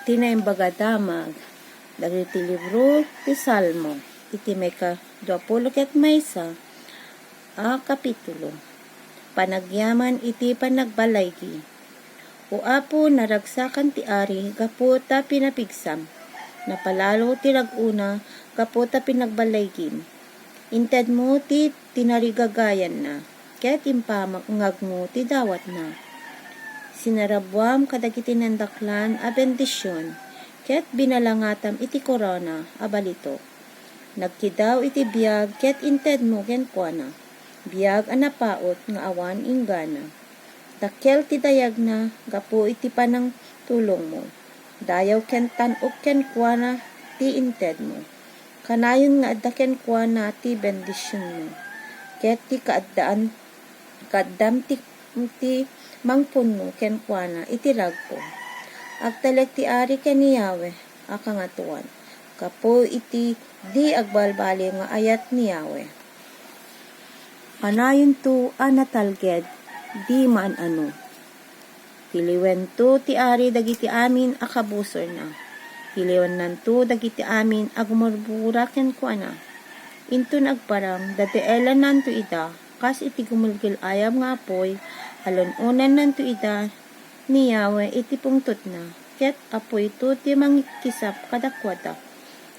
Tinaimbaga damag, dagiti libro ti Salmo, iti may ka 20 ket maysa a kapitulo. Panagyaman iti panagbalaygi. O apo naragsakan ti ari, gapu ta pinapigsam. Napalalo ti raguna, gapu ta pinagbalaygin. Inted mo ti tinarigagayan na, ket impamangag mo ti dawat na. Sinarabwam kadagiti nandaklan a bendisyon, ket binalangatam iti korona a balito. Nagkidaw iti biag, ket inted mo kenkuana. Biag a napaot nga awan inggana. Dakkel ti dayag na, gapu iti panang tulong mo. Dayaw ken tan-ok kenkuana ti inted mo. Kanayon nga adda kenkuana ti bendisyon mo. Ket ti kaaddam ti mangpunno kenkuana iti ragpo. Agtalek ti ari ken ni Yahweh a kangatuan. Kapo iti di agbalbali nga ayat ni Yahweh. Kanayon to a natalged di maanano. Tiliwen to ti ari dagiti amin a kabusor na. Tiliwen nanto dagiti amin a gumurbura kenkuana. Intun agparang dadeelan nanto ida kas iti gumulgil ayam nga apoy. Alununan nanto ida ni Yahweh iti pungtot na, ket apoy to ti mangkisap kadakwada.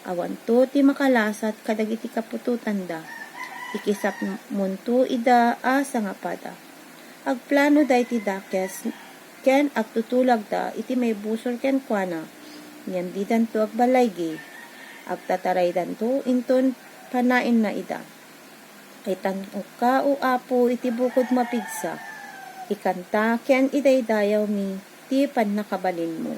Awan to ti makalasat kadag iti kapututan da. Ikisap munto ida a sangapada. Agplano da iti dakes, ken agtutulag da iti may busor ken kuana. Ngem di danto agbalaygi. Agtataray danto inton panain na ida. Itan ka o apo iti bukod mapigsa. Ikanta ken idaydayaw mi ti pannakabalin mo.